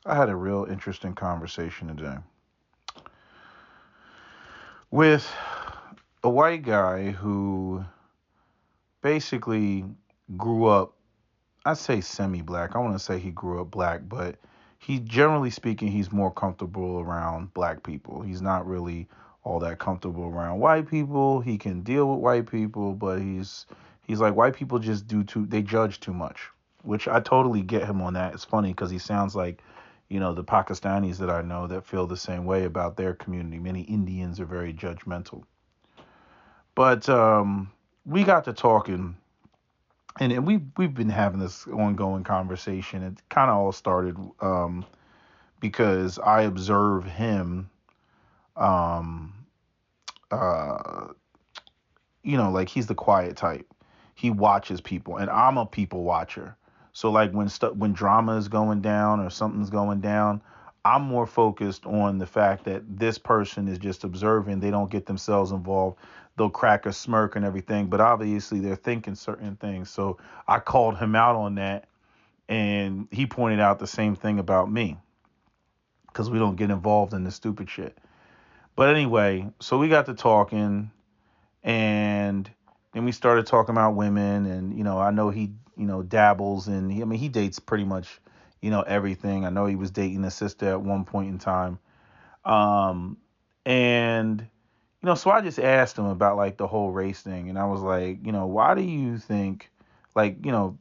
I had a real interesting conversation today with a white guy who basically grew up, I say semi-black. I want to say he grew up black, but he generally speaking, he's more comfortable around black people. He's not really all that comfortable around white people. He can deal with white people, but he's like white people just do too they judge too much, which I totally get him on that. It's funny because he sounds like the Pakistanis that I know that feel the same way about their community. Many Indians are very judgmental. But we got to talking, and we've been having this ongoing conversation. It kind of all started because I observe him, um, uh, like he's the quiet type. He watches people, and I'm a people watcher. So like when drama is going down or something's going down, I'm more focused on the fact that this person is just observing. They don't get themselves involved. They'll crack a smirk and everything, but obviously they're thinking certain things. So I called him out on that, and he pointed out the same thing about me because we don't get involved in the stupid shit. But anyway, so we got to talking, and then we started talking about women, and I know he dabbles in, I mean, he dates pretty much everything. I know he was dating a sister at one point in time. And so I just asked him about like the whole race thing, and I was like, why do you think, like,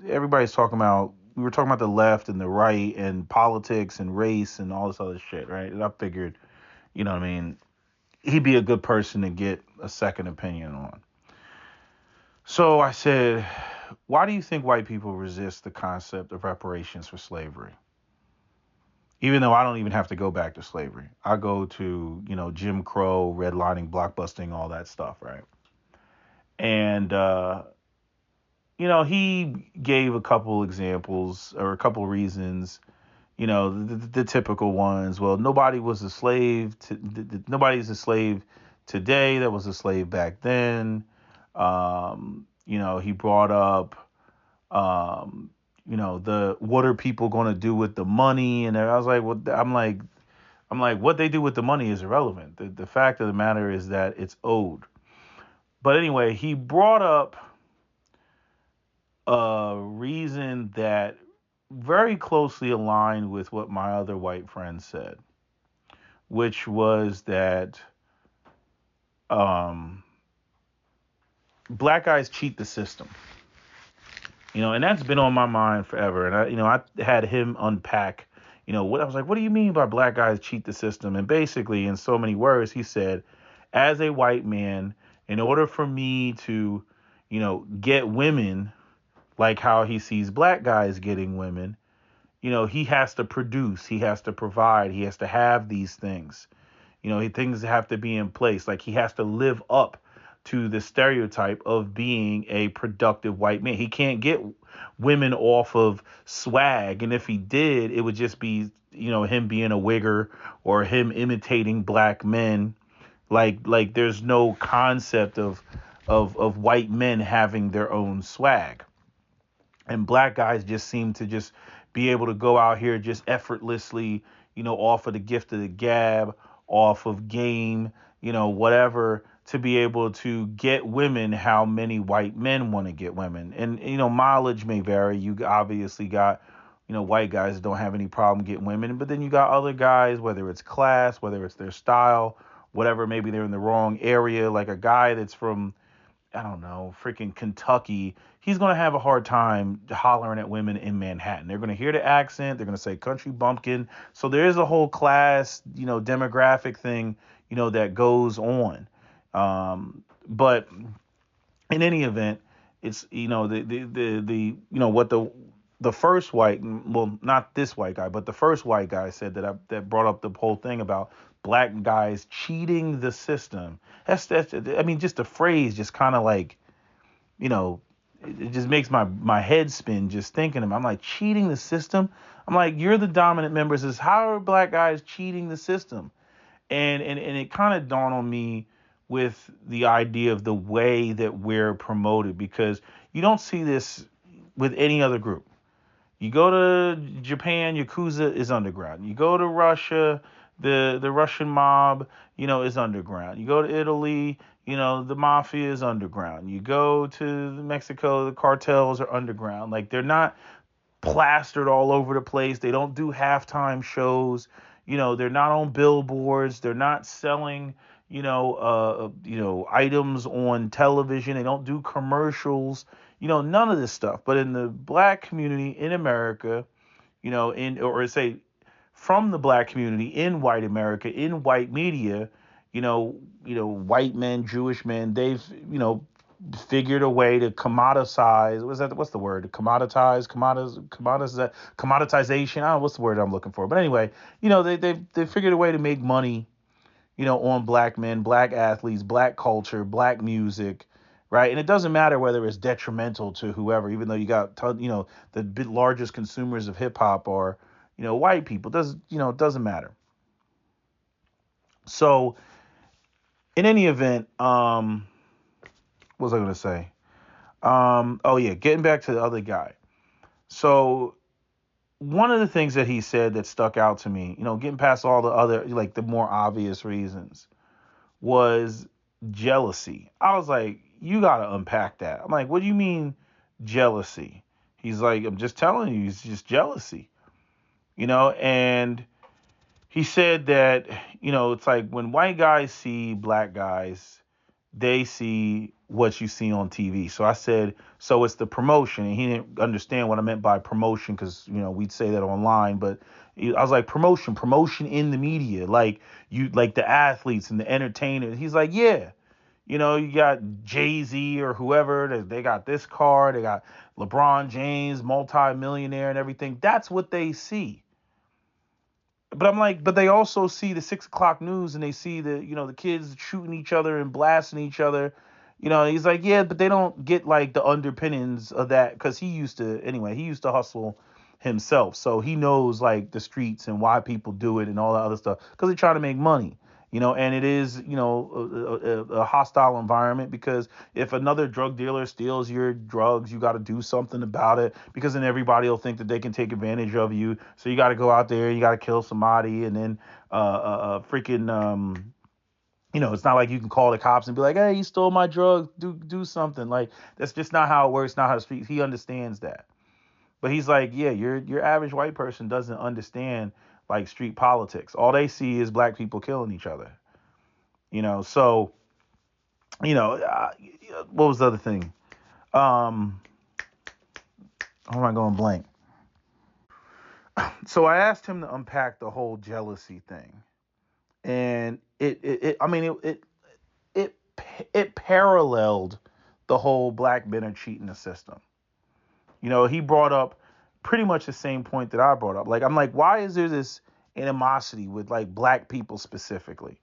everybody's talking about, we were talking about the left and the right and politics and race and all this other shit, right? And I figured, what I mean, he'd be a good person to get a second opinion on. So I said, why do you think white people resist the concept of reparations for slavery? Even though I don't even have to go back to slavery. I go to, Jim Crow, redlining, blockbusting, all that stuff, right? And, he gave a couple examples or a couple reasons, the typical ones. Well, nobody was a slave. Nobody's a slave today that was a slave back then. He brought up, the what are people going to do with the money? And I was like, well, I'm like, what they do with the money is irrelevant. The fact of the matter is that it's owed. But anyway, he brought up a reason that very closely aligned with what my other white friend said, which was that um, black guys cheat the system. And that's been on my mind forever. And I had him unpack, what I was like, what do you mean by black guys cheat the system? And basically, in so many words, he said, as a white man, in order for me to, get women like how he sees black guys getting women, he has to produce, he has to provide, he has to have these things. Things have to be in place. Like he has to live up to the stereotype of being a productive white man. He can't get women off of swag. And if he did, it would just be, him being a wigger or him imitating black men. Like there's no concept of white men having their own swag. And black guys just seem to just be able to go out here just effortlessly, off of the gift of the gab, off of game, whatever, to be able to get women how many white men want to get women. And, mileage may vary. You obviously got, white guys that don't have any problem getting women, but then you got other guys, whether it's class, whether it's their style, whatever, maybe they're in the wrong area, like a guy that's from, I don't know, freaking Kentucky, he's going to have a hard time hollering at women in Manhattan. They're going to hear the accent. They're going to say country bumpkin. So there is a whole class, demographic thing, that goes on. But in any event, it's, what the first white, well, not this white guy, but the first white guy said that brought up the whole thing about black guys cheating the system. That's I mean, just the phrase just kind of like, you know, it just makes my head spin just thinking of it. I'm like, cheating the system. I'm like, you're the dominant member. Says, how are black guys cheating the system? And it kind of dawned on me with the idea of the way that we're promoted, because you don't see this with any other group. You go to Japan, Yakuza is underground. You go to Russia, the Russian mob, is underground. You go to Italy, the mafia is underground. You go to Mexico, the cartels are underground. Like, they're not plastered all over the place. They don't do halftime shows. They're not on billboards. They're not selling, items on television. They don't do commercials. None of this stuff. But in the black community in America, in or say from the black community in white America, in white media, white men, Jewish men, they've, figured a way to commoditize. What's the word? Commoditization. I don't know what's the word I'm looking for. But anyway, they figured a way to make money, on black men, black athletes, black culture, black music, right? And it doesn't matter whether it's detrimental to whoever, even though the largest consumers of hip hop are, white people. It doesn't matter. So in any event, what was I gonna say? Oh yeah, getting back to the other guy. So one of the things that he said that stuck out to me, getting past all the other, like, the more obvious reasons, was jealousy. I was like, you gotta unpack that. I'm like, what do you mean jealousy? He's like, I'm just telling you, it's just jealousy. And he said that, it's like when white guys see black guys, they see what you see on TV. So I said, so it's the promotion. And he didn't understand what I meant by promotion because, we'd say that online. But I was like, promotion in the media. Like, like the athletes and the entertainers. He's like, yeah. You got Jay-Z or whoever. They got this car. They got LeBron James, multi-millionaire and everything. That's what they see. But I'm like, but they also see the 6 o'clock news and they see the kids shooting each other and blasting each other. He's like, yeah, but they don't get like the underpinnings of that because he used to hustle himself. So he knows like the streets and why people do it and all that other stuff because they're trying to make money. And it is, a hostile environment because if another drug dealer steals your drugs, you got to do something about it because then everybody will think that they can take advantage of you. So you got to go out there, you got to kill somebody, and then freaking it's not like you can call the cops and be like, hey, you stole my drugs, do something. Like, that's just not how it works, not how the street. He understands that. But he's like, yeah, your average white person doesn't understand like street politics. All they see is black people killing each other. So what was the other thing? How am I going blank? So I asked him to unpack the whole jealousy thing, and it paralleled the whole black men are cheating the system. He brought up pretty much the same point that I brought up. Like, I'm like, why is there this animosity with like black people specifically?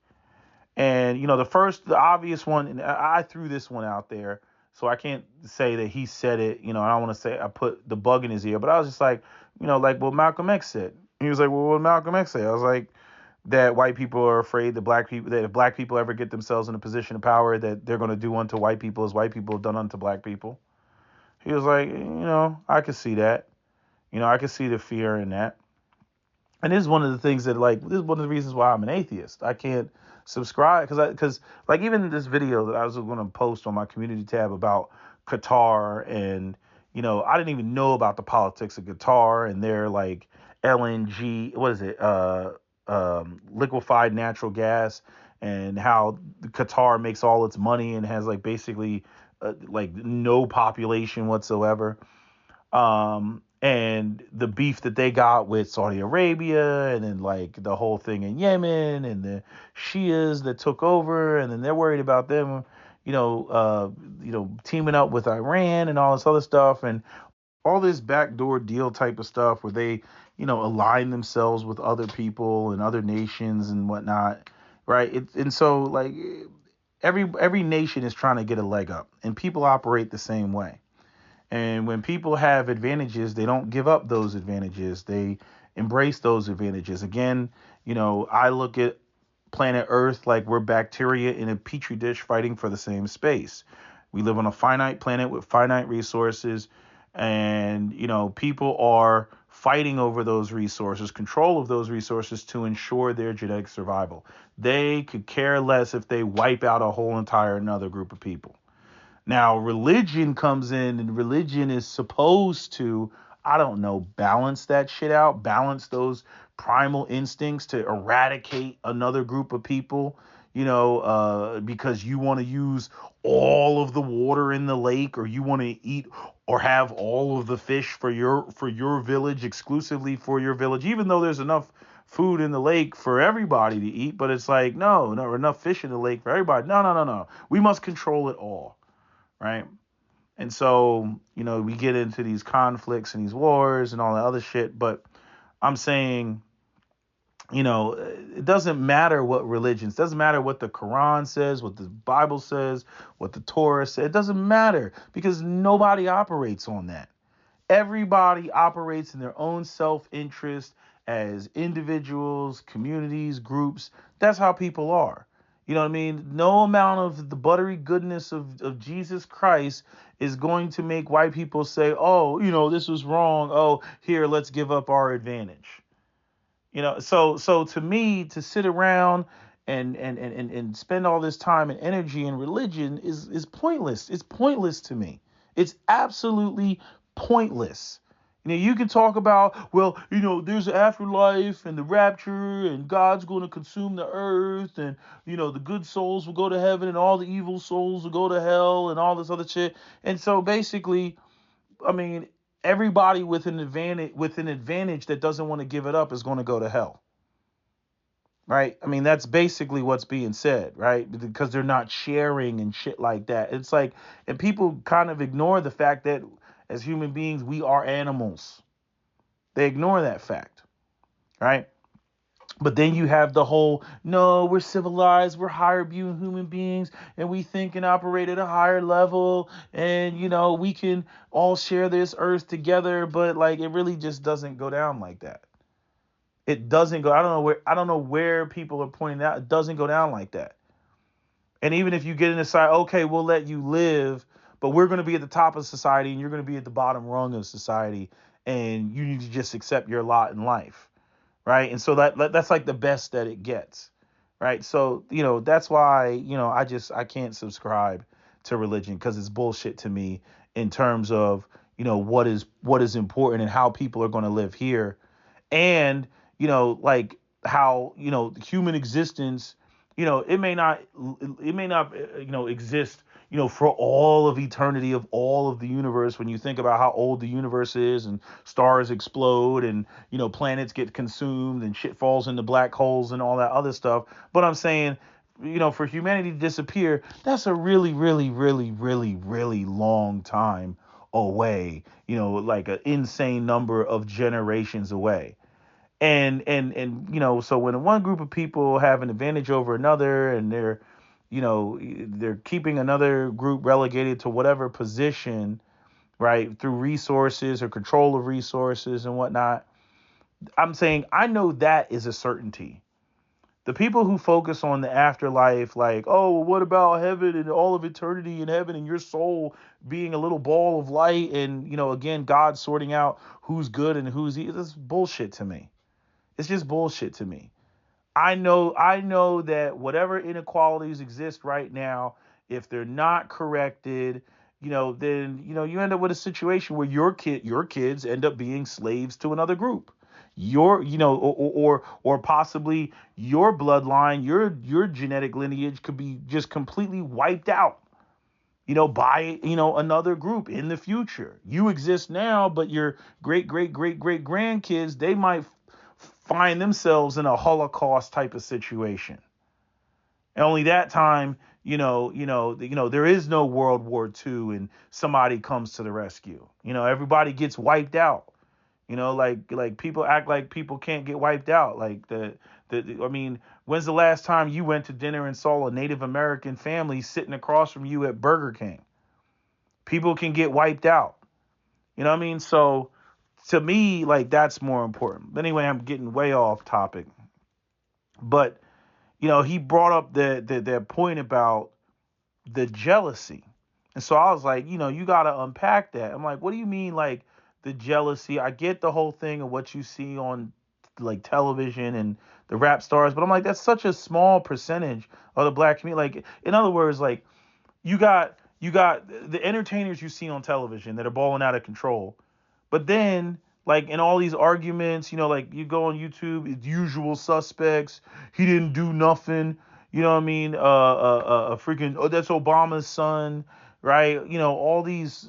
And the obvious one, and I threw this one out there, so I can't say that he said it. I don't want to say I put the bug in his ear, but I was just like, like what Malcolm X said. He was like, well, what did Malcolm X say? I was like, that white people are afraid that if black people ever get themselves in a position of power, that they're going to do unto white people as white people have done unto black people. He was like, I could see that. I could see the fear in that. And this is one of the things that, like, this is one of the reasons why I'm an atheist. I can't subscribe because like, even this video that I was going to post on my community tab about Qatar, and I didn't even know about the politics of Qatar and their like LNG, what is it, liquefied natural gas, and how Qatar makes all its money and has like basically like no population whatsoever. And the beef that they got with Saudi Arabia, and then like the whole thing in Yemen, and the Shias that took over, and then they're worried about them, teaming up with Iran and all this other stuff, and all this backdoor deal type of stuff where they, align themselves with other people and other nations and whatnot, right? And so like every nation is trying to get a leg up, and people operate the same way. And when people have advantages, they don't give up those advantages. They embrace those advantages. Again, I look at planet Earth like we're bacteria in a petri dish fighting for the same space. We live on a finite planet with finite resources, and people are fighting over those resources, control of those resources to ensure their genetic survival. They could care less if they wipe out a whole entire another group of people. Now, religion comes in, and religion is supposed to, I don't know, balance that shit out, balance those primal instincts to eradicate another group of people, because you want to use all of the water in the lake, or you want to eat or have all of the fish for your village, exclusively for your village, even though there's enough food in the lake for everybody to eat. But it's like, no, enough fish in the lake for everybody. No, no, no, no. We must control it all. Right. And so, we get into these conflicts and these wars and all that other shit. But I'm saying, it doesn't matter what religions, doesn't matter what the Quran says, what the Bible says, what the Torah says. It doesn't matter, because nobody operates on that. Everybody operates in their own self-interest as individuals, communities, groups. That's how people are. You know what I mean? No amount of the buttery goodness of Jesus Christ is going to make white people say, oh, this was wrong. Oh, here, let's give up our advantage. So to me, to sit around and spend all this time and energy in religion is pointless. It's pointless to me. It's absolutely pointless. You can talk about, well, there's an afterlife and the rapture, and God's going to consume the earth, and the good souls will go to heaven and all the evil souls will go to hell and all this other shit. And so basically, I mean, everybody with an advantage that doesn't want to give it up is going to go to hell. Right? I mean, that's basically what's being said, right? Because they're not sharing and shit like that. It's like, and people kind of ignore the fact that as human beings, we are animals. They ignore that fact, right? But then you have the whole, no, we're civilized, we're higher viewing human beings, and we think and operate at a higher level, and we can all share this earth together. But like, it really just doesn't go down like that. It doesn't go. I don't know where people are pointing out. It doesn't go down like that. And even if you get in the side, okay, we'll let you live, but we're going to be at the top of society and you're going to be at the bottom rung of society, and you need to just accept your lot in life. Right. And so that's like the best that it gets. Right. So, that's why, I can't subscribe to religion, because it's bullshit to me in terms of, what is important and how people are going to live here. And, like how, human existence, it may not, exist, for all of eternity of all of the universe. When you think about how old the universe is, and stars explode, and, planets get consumed, and shit falls into black holes and all that other stuff. But I'm saying, for humanity to disappear, that's a really, really, really, really, really long time away, like an insane number of generations away. And so when one group of people have an advantage over another, and they're keeping another group relegated to whatever position, right, through resources or control of resources and whatnot, I'm saying, I know that is a certainty. The people who focus on the afterlife, like, oh, well, what about heaven and all of eternity in heaven and your soul being a little ball of light, and again, God sorting out who's good and who's evil, that's bullshit to me. It's just bullshit to me. I know that whatever inequalities exist right now, if they're not corrected, then you end up with a situation where your kids end up being slaves to another group. Or possibly your bloodline, your genetic lineage could be just completely wiped out, by, another group in the future. You exist now, but your great, great, great, great grandkids, they might find themselves in a Holocaust type of situation. And only that time, there is no World War II and somebody comes to the rescue. Everybody gets wiped out. Like people act like people can't get wiped out. Like I mean, when's the last time you went to dinner and saw a Native American family sitting across from you at Burger King? People can get wiped out. You know what I mean? So to me, like, that's more important. But anyway, I'm getting way off topic. But he brought up the point about the jealousy. And so I was like, you got to unpack that. I'm like, what do you mean, like, the jealousy. I get the whole thing of what you see on like television and the rap stars, but I'm like, that's such a small percentage of the black community. Like, in other words, like you got the entertainers you see on television that are balling out of control. But then, like in all these arguments, like you go on YouTube, it's usual suspects. He didn't do nothing. You know what I mean? Freaking, oh, that's Obama's son, right? All these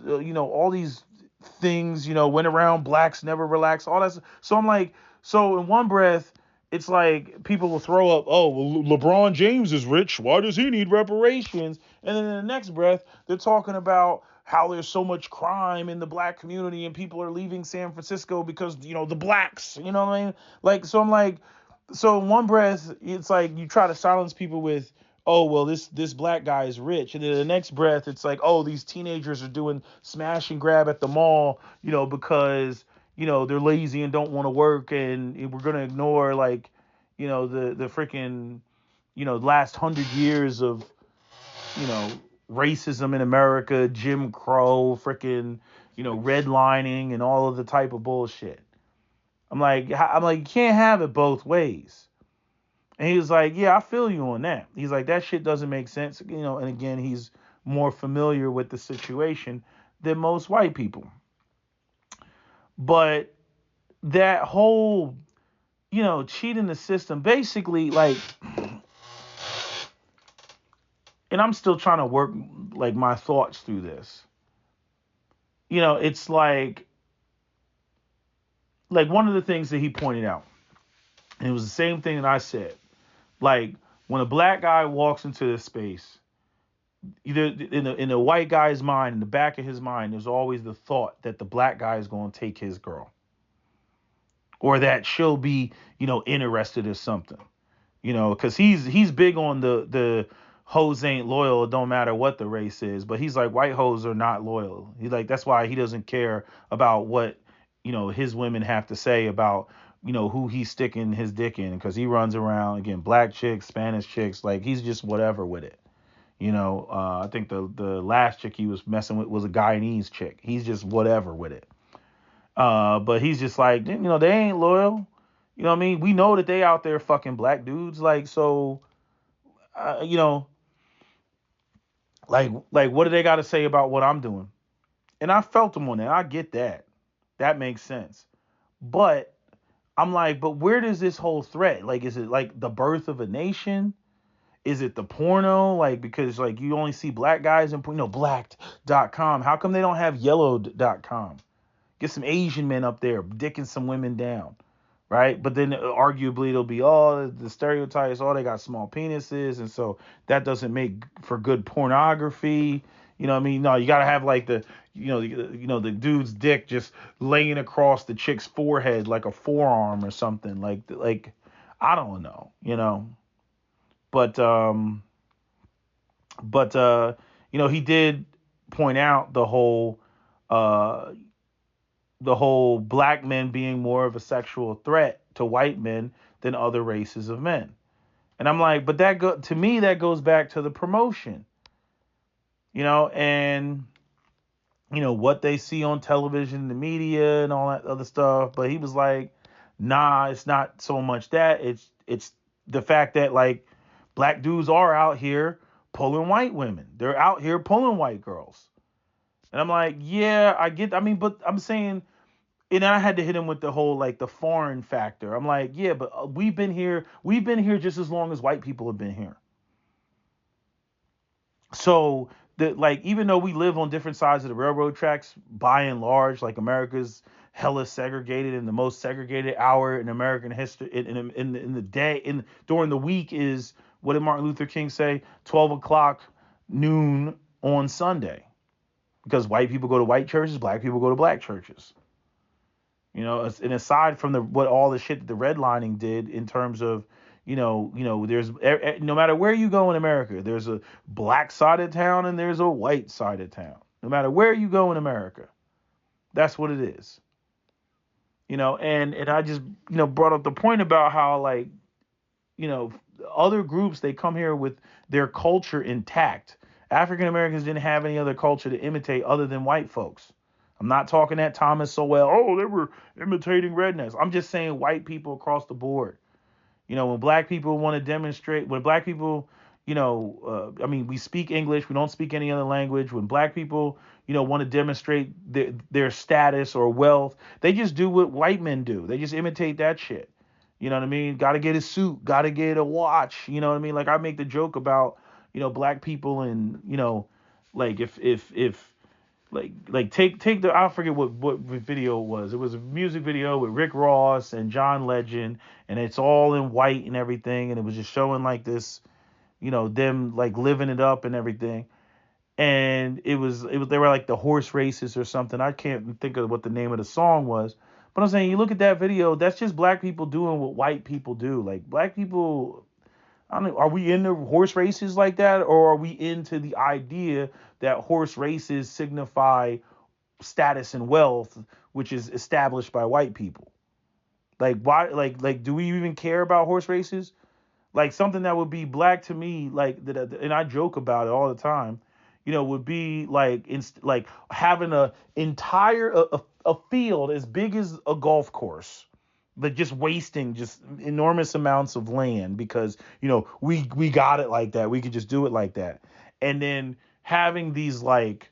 things, went around. Blacks never relax. All that. So I'm like, so in one breath, it's like people will throw up, oh, well, LeBron James is rich. Why does he need reparations? And then in the next breath, they're talking about how there's so much crime in the black community and people are leaving San Francisco because, the blacks, you know what I mean? Like, so I'm like, so in one breath, it's like you try to silence people with, oh, well, this black guy is rich. And then the next breath, it's like, oh, these teenagers are doing smash and grab at the mall, because, they're lazy and don't want to work. And we're going to ignore, like, the freaking, last 100 years of, you know, racism in America, Jim Crow, freaking, redlining and all of the type of bullshit. I'm like, you can't have it both ways. And he was like, yeah, I feel you on that. He's like, that shit doesn't make sense. And again, he's more familiar with the situation than most white people. But that whole, cheating the system, basically, like, and I'm still trying to work like my thoughts through this. It's like one of the things that he pointed out, and it was the same thing that I said. Like when a black guy walks into this space, either in the white guy's mind, in the back of his mind, there's always the thought that the black guy is going to take his girl, or that she'll be, interested in something, because he's big on the hoes ain't loyal. It don't matter what the race is, but he's like, white hoes are not loyal. He's like, that's why he doesn't care about what, his women have to say about, who he's sticking his dick in, because he runs around again, black chicks, Spanish chicks, like he's just whatever with it. I think the last chick he was messing with was a Guyanese chick. He's just whatever with it. But he's just like, they ain't loyal. You know what I mean? We know that they out there fucking black dudes. Like, so, uh, you know, like what do they got to say about what I'm doing? And I felt them on that. I get that. That makes sense. But I'm like, but where does this whole threat? Like, is it like the birth of a nation? Is it the porno? Like, because like you only see black guys in, blacked.com. How come they don't have yellowed.com? Get some Asian men up there dicking some women down, right? But then arguably it'll be, oh, the stereotypes, oh, they got small penises, and so that doesn't make for good pornography. You know what I mean? No, you gotta have like the dude's dick just laying across the chick's forehead like a forearm or something. Like I don't know. But he did point out uh the whole black men being more of a sexual threat to white men than other races of men. And I'm like, but to me that goes back to the promotion. And what they see on television, the media and all that other stuff, but he was like, nah, it's not so much that, it's the fact that like black dudes are out here pulling white women. They're out here pulling white girls. And I'm like, yeah, but I'm saying, and I had to hit him with the whole like the foreign factor. I'm like, yeah, but we've been here just as long as white people have been here. So like, even though we live on different sides of the railroad tracks, by and large, like America's hella segregated, and the most segregated hour in American history in the day during the week is, what did Martin Luther King say? 12 o'clock noon on Sunday, because white people go to white churches, black people go to black churches. And aside from what all the shit that the redlining did in terms of, there's no matter where you go in America, there's a black side of town and there's a white side of town. No matter where you go in America, that's what it is. And I just, brought up the point about how, like, other groups, they come here with their culture intact. African Americans didn't have any other culture to imitate other than white folks. I'm not talking that Thomas Sowell. Oh, they were imitating rednecks. I'm just saying white people across the board. When black people want to demonstrate, when black people, I mean, we speak English, we don't speak any other language. When black people, want to demonstrate their status or wealth, they just do what white men do. They just imitate that shit. You know what I mean? Got to get a suit, got to get a watch. You know what I mean? Like I make the joke about, black people and, like if take the I forget what video it was. It was a music video with Rick Ross and John Legend, and it's all in white and everything, and it was just showing like this, them like living it up and everything. And it was they were like the horse races or something. I can't think of what the name of the song was. But I'm saying you look at that video, that's just black people doing what white people do. Like black people, I don't know, are we into horse races like that, or are we into the idea that horse races signify status and wealth, which is established by white people? Like why? Like do we even care about horse races? Like something that would be black to me, like that, and I joke about it all the time. Would be like like having a entire a field as big as a golf course, but just wasting just enormous amounts of land because we got it like that. We could just do it like that, and then having these like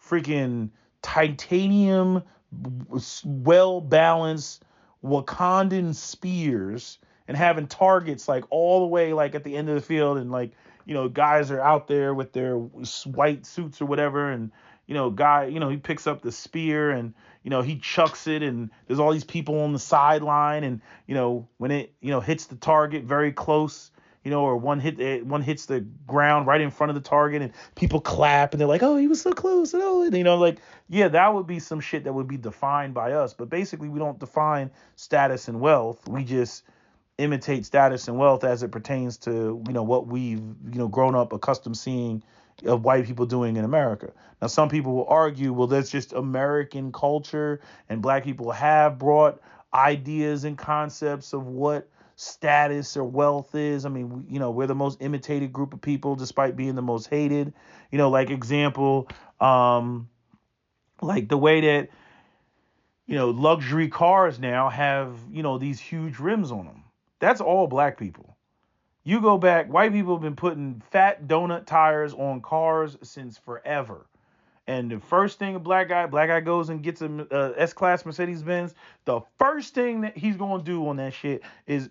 freaking titanium, well balanced Wakandan spears and having targets like all the way like at the end of the field, and like guys are out there with their white suits or whatever, and he picks up the spear and he chucks it, and there's all these people on the sideline, and when it hits the target very close, or one hits the ground right in front of the target, and people clap and they're like, oh, he was so close, and like, yeah, that would be some shit that would be defined by us. But basically we don't define status and wealth. We just imitate status and wealth as it pertains to what we've grown up accustomed seeing of white people doing in America. Now some people will argue, well, that's just American culture, and black people have brought ideas and concepts of what status or wealth is. I mean, we're the most imitated group of people despite being the most hated. Like example, like the way that luxury cars now have these huge rims on them. That's all black people. You go back, white people have been putting fat donut tires on cars since forever. And the first thing a black guy goes and gets a S-Class Mercedes-Benz, the first thing that he's going to do on that shit is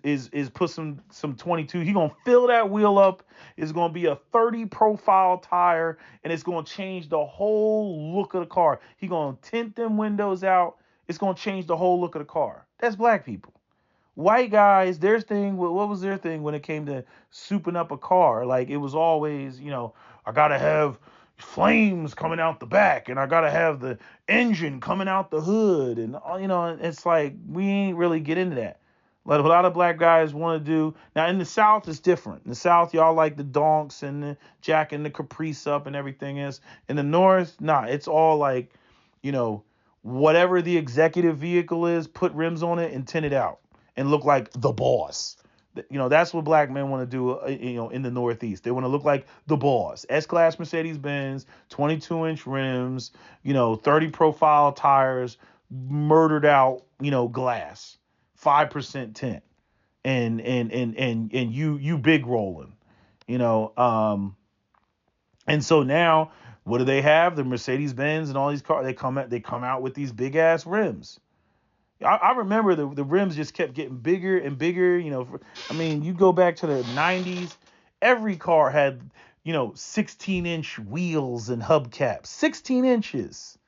put some 22. He's going to fill that wheel up. It's going to be a 30 profile tire, and it's going to change the whole look of the car. He's going to tint them windows out. It's going to change the whole look of the car. That's black people. White guys, their thing, what was their thing when it came to souping up a car? Like, it was always, I got to have flames coming out the back, and I got to have the engine coming out the hood. And, it's like, we ain't really get into that. Like, a lot of black guys want to do. Now, in the South, it's different. In the South, y'all like the donks and the jacking the Caprice up and everything else. In the North, nah, it's all like, whatever the executive vehicle is, put rims on it and tint it out and look like the boss. That's what black men want to do, in the Northeast. They want to look like the boss. S-Class Mercedes-Benz, 22-inch rims, 30 profile tires, murdered out, glass, 5% tint, and you big rolling, and so now what do they have? The Mercedes-Benz and all these cars, they come out with these big ass rims. I remember the rims just kept getting bigger and bigger. You go back to the 90s, every car had, 16-inch wheels and hubcaps, 16 inches.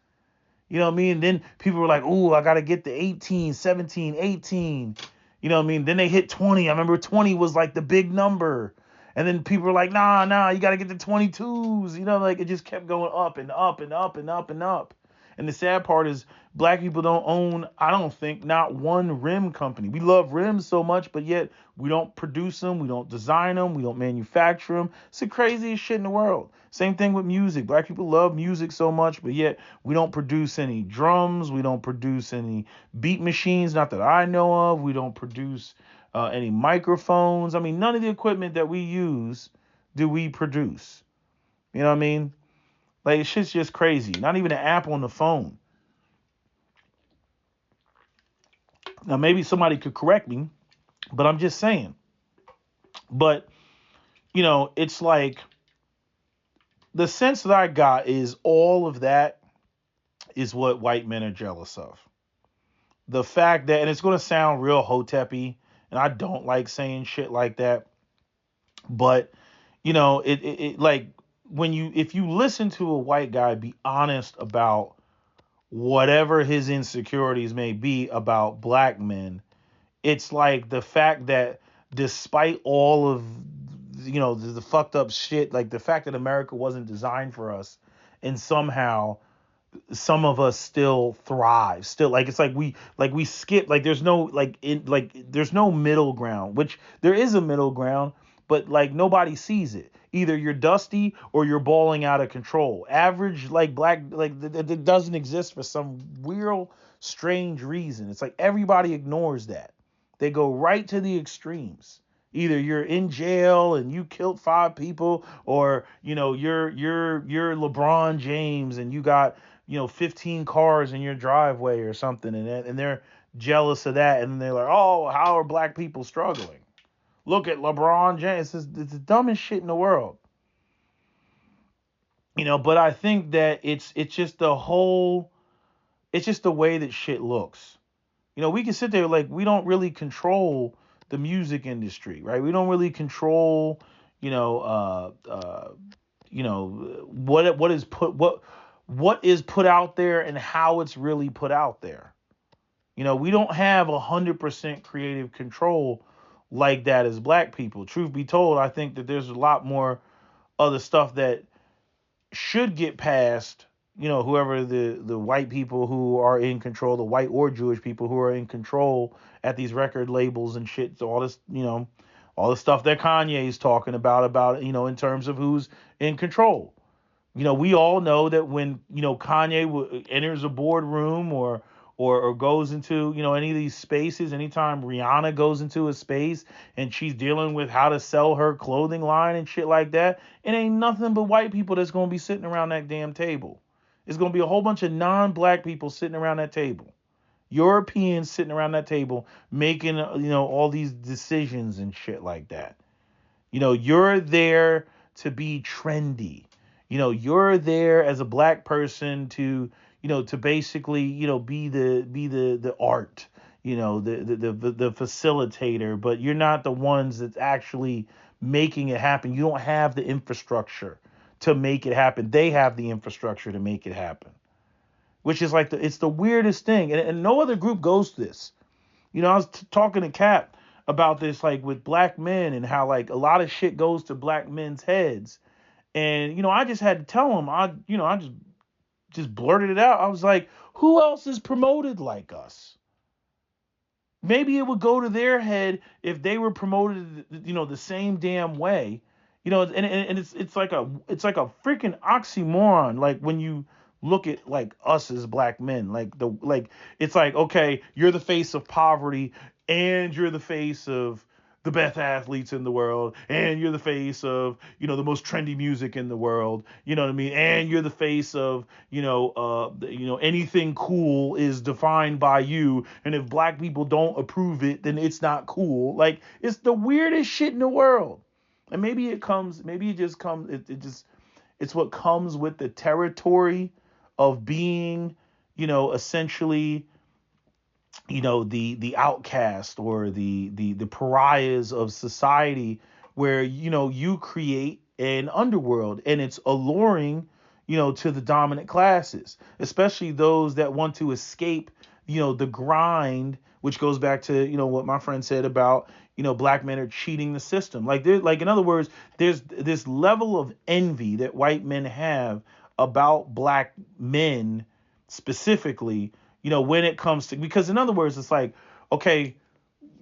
You know what I mean? Then people were like, ooh, I got to get the 18, 17, 18. You know what I mean? Then they hit 20. I remember 20 was like the big number. And then people were like, nah, you got to get the 22s. Like it just kept going up and up and up and up and up. And the sad part is black people don't own, I don't think, not one rim company. We love rims so much, but yet we don't produce them. We don't design them. We don't manufacture them. It's the craziest shit in the world. Same thing with music. Black people love music so much, but yet we don't produce any drums. We don't produce any beat machines, not that I know of. We don't produce any microphones. I mean, none of the equipment that we use do we produce. You know what I mean? Like, shit's just crazy. Not even an app on the phone. Now, maybe somebody could correct me, but I'm just saying. But, it's like the sense that I got is all of that is what white men are jealous of. The fact that, and it's going to sound real hotepy, and I don't like saying shit like that, but, like if you listen to a white guy be honest about whatever his insecurities may be about black men, it's like the fact that despite all of the fucked up shit, like the fact that America wasn't designed for us, and somehow some of us still thrive, still, like it's like we skip, like there's no there's no middle ground, which there is a middle ground, but like nobody sees it. Either you're dusty or you're balling out of control. Average, like black, like it doesn't exist for some weird strange reason. It's like everybody ignores that. They go right to the extremes. Either you're in jail and you killed 5 people, or you're LeBron James and you got 15 cars in your driveway or something, and they're jealous of that, and they're like, oh, how are black people struggling? Look at LeBron James. It's the dumbest shit in the world. But I think that it's just it's just the way that shit looks. We can sit there, like, we don't really control the music industry, right? We don't really control, what is put out there and how it's really put out there. We don't have 100% creative control like that as black people. Truth be told, I think that there's a lot more other stuff that should get past, whoever the white people who are in control, the white or Jewish people who are in control at these record labels and shit. So all this, all the stuff that Kanye's talking about, in terms of who's in control. We all know that when, Kanye enters a boardroom or goes into, any of these spaces, anytime Rihanna goes into a space and she's dealing with how to sell her clothing line and shit like that, it ain't nothing but white people that's going to be sitting around that damn table. It's going to be a whole bunch of non-black people sitting around that table. Europeans sitting around that table making, all these decisions and shit like that. You're there to be trendy. You're there as a black person to, to basically, be the art, the facilitator, but you're not the ones that's actually making it happen. You don't have the infrastructure to make it happen. They have the infrastructure to make it happen, which is like it's the weirdest thing. And no other group goes to this. I was talking to Cap about this, like with black men, and how like a lot of shit goes to black men's heads. And, I just had to tell him, I just blurted it out. I was like, who else is promoted like us? Maybe it would go to their head if they were promoted, the same damn way. And it's like a freaking oxymoron. Like when you look at like us as black men, it's like, okay, you're the face of poverty and you're the face of the best athletes in the world, and you're the face of, the most trendy music in the world, you know what I mean? And you're the face of, anything cool is defined by you, and if black people don't approve it, then it's not cool. Like, it's the weirdest shit in the world. And maybe it just comes, it's what comes with the territory of being, essentially, the outcast or the pariahs of society, where, you create an underworld, and it's alluring, to the dominant classes, especially those that want to escape, the grind, which goes back to, what my friend said about, black men are cheating the system. Like, in other words, there's this level of envy that white men have about black men specifically, when it comes to, because in other words, it's like, okay,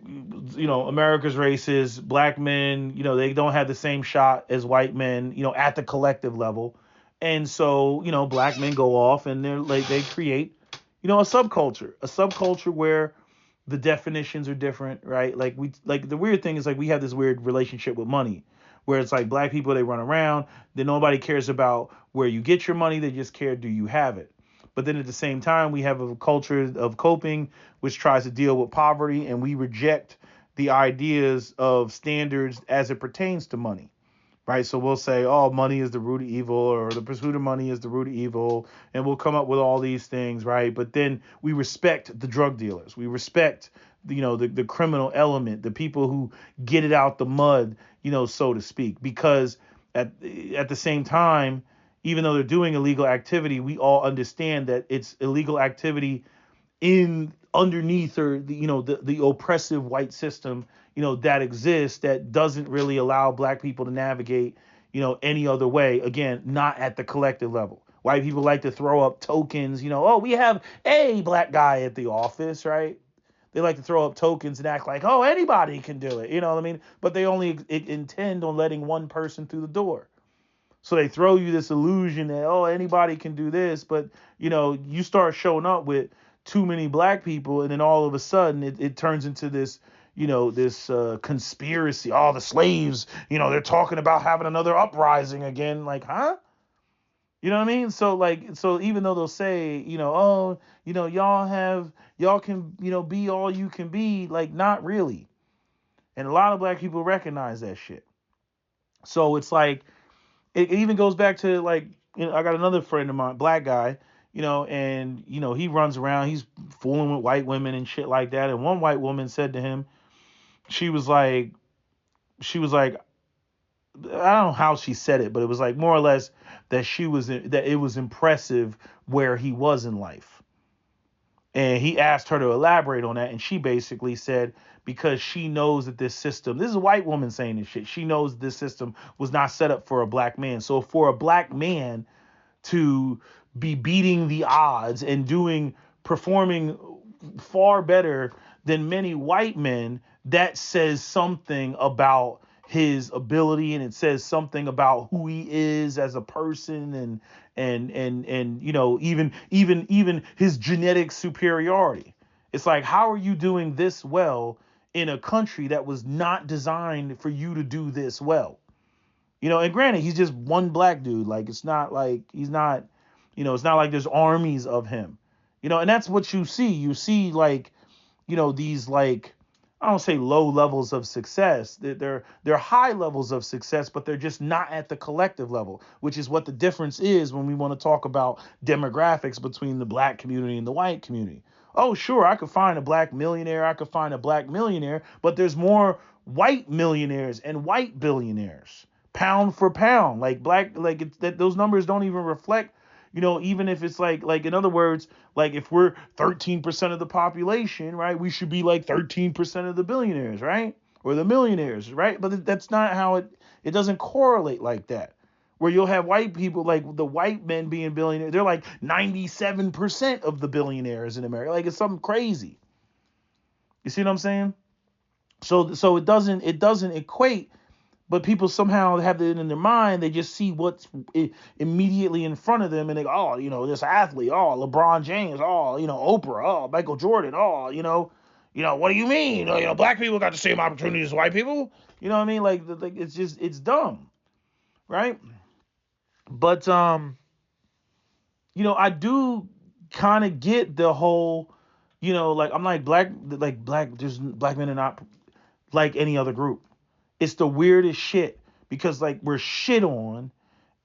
America's racist, black men, they don't have the same shot as white men, at the collective level. And so, black men go off and they create, a subculture where the definitions are different, right? Like the weird thing is, like, we have this weird relationship with money, where it's like black people, they run around, then nobody cares about where you get your money. They just care, do you have it? But then at the same time, we have a culture of coping which tries to deal with poverty, and we reject the ideas of standards as it pertains to money. Right. So we'll say, oh, money is the root of evil, or the pursuit of money is the root of evil. And we'll come up with all these things. Right. But then we respect the drug dealers. We respect, the criminal element, the people who get it out the mud, so to speak, because at the same time, even though they're doing illegal activity, we all understand that it's illegal activity in underneath, or the oppressive white system, that exists, that doesn't really allow black people to navigate, any other way. Again, not at the collective level. White people like to throw up tokens, oh, we have a black guy at the office, right? They like to throw up tokens and act like, oh, anybody can do it, you know what I mean? But they only intend on letting one person through the door. So they throw you this illusion that, oh, anybody can do this. But, you start showing up with too many black people, and then all of a sudden it turns into this, this conspiracy. All the slaves, they're talking about having another uprising again. Like, huh? You know what I mean? So even though they'll say, oh, y'all can, be all you can be, like, not really. And a lot of black people recognize that shit. So it's like, it even goes back to, like, I got another friend of mine, black guy, and, he runs around, he's fooling with white women and shit like that. And one white woman said to him, she was like, I don't know how she said it, but it was like more or less that that it was impressive where he was in life. And he asked her to elaborate on that. And she basically said, because she knows that this is a white woman saying this shit. She knows this system was not set up for a black man. So for a black man to be beating the odds and performing far better than many white men, that says something about his ability, and it says something about who he is as a person, and even his genetic superiority. It's like, how are you doing this well in a country that was not designed for you to do this well? And granted, he's just one black dude. Like, it's not like he's not, it's not like there's armies of him, and that's what you see. You see, like, these, like, I don't say low levels of success. They're high levels of success, but they're just not at the collective level, which is what the difference is when we want to talk about demographics between the black community and the white community. Oh, sure, I could find a black millionaire, I could find a black millionaire, but there's more white millionaires and white billionaires, pound for pound. Like, black, like, it's that those numbers don't even reflect, even if it's like, in other words, like, if we're 13% of the population, right, we should be like 13% of the billionaires, right? Or the millionaires, right? But that's not how it doesn't correlate like that. Where you'll have white people, like the white men being billionaires, they're like 97% of the billionaires in America. Like, it's something crazy. You see what I'm saying? So it doesn't equate. But people somehow have it in their mind. They just see what's immediately in front of them, and they go, oh, this athlete, oh, LeBron James, oh, Oprah, oh, Michael Jordan, oh, what do you mean? Black people got the same opportunities as white people. You know what I mean? Like it's dumb, right? But I do kind of get the whole, like, I'm like, black, there's black men are not like any other group. It's the weirdest shit, because, like, we're shit on,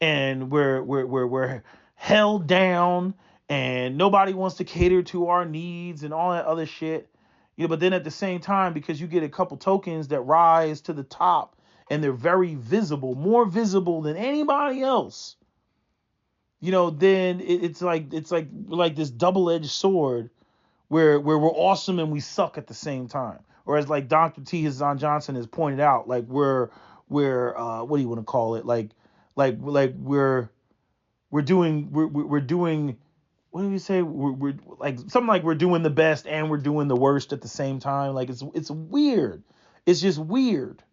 and we're held down, and nobody wants to cater to our needs and all that other shit. But then at the same time, because you get a couple tokens that rise to the top, and they're very visible, more visible than anybody else, then it's like this double-edged sword where we're awesome and we suck at the same time. Or as, like, Dr. T. Hazan Johnson has pointed out, like, we're what do you want to call it? Like we're doing what do you say? We're like something like we're doing the best and we're doing the worst at the same time. Like, it's weird. It's just weird.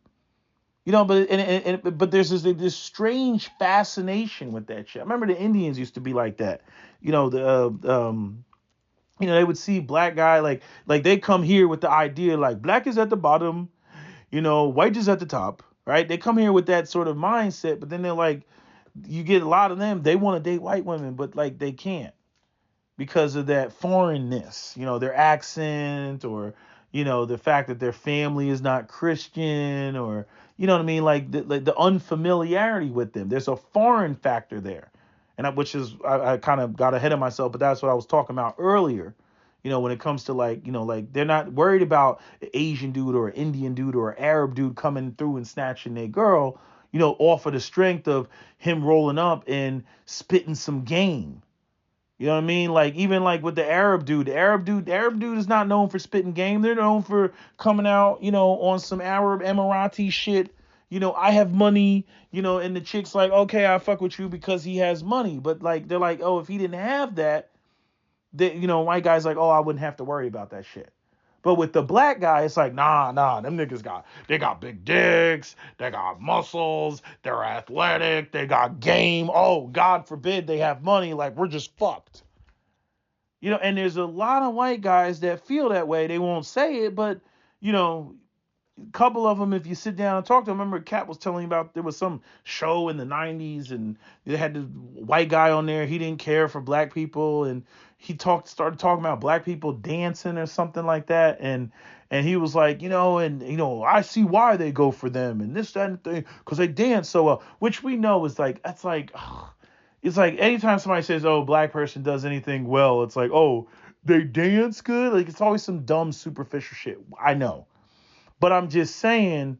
But there's this strange fascination with that shit. I remember the Indians used to be like that. They would see black guy, like they come here with the idea, like, black is at the bottom, white is at the top, right? They come here with that sort of mindset, but then they're like, you get a lot of them, they want to date white women, but, like, they can't, because of that foreignness, their accent, or, the fact that their family is not Christian, or, you know what I mean? Like the unfamiliarity with them. There's a foreign factor there. And which is, I kind of got ahead of myself, but that's what I was talking about earlier. When it comes to like they're not worried about an Asian dude or an Indian dude or an Arab dude coming through and snatching their girl, off of the strength of him rolling up and spitting some game. You know what I mean? Like, even like with the Arab dude is not known for spitting game. They're known for coming out, on some Arab Emirati shit. I have money, and the chick's like, okay, I fuck with you because he has money. But like, they're like, oh, if he didn't have that, white guy's like, oh, I wouldn't have to worry about that shit. But with the black guy, it's like, nah, them niggas they got big dicks, they got muscles, they're athletic, they got game. Oh, God forbid they have money, like, we're just fucked. And there's a lot of white guys that feel that way. They won't say it, but, a couple of them, if you sit down and talk to them, remember Kat was telling you about, there was some show in the 90s and they had this white guy on there. He didn't care for black people, and he started talking about black people dancing or something like that. And he was like, I see why they go for them and this, that, and thing, because they dance so well, which we know is like, that's like, it's like anytime somebody says, oh, black person does anything well, it's like, oh, they dance good. Like, it's always some dumb superficial shit. I know. But I'm just saying,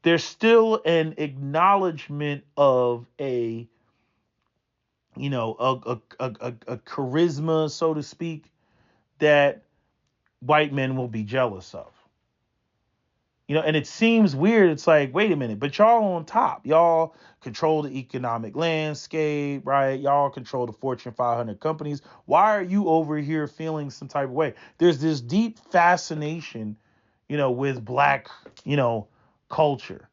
there's still an acknowledgement of a charisma, so to speak, that white men will be jealous of. And it seems weird. It's like, wait a minute, but y'all on top. Y'all control the economic landscape, right? Y'all control the Fortune 500 companies. Why are you over here feeling some type of way? There's this deep fascination, with black, culture.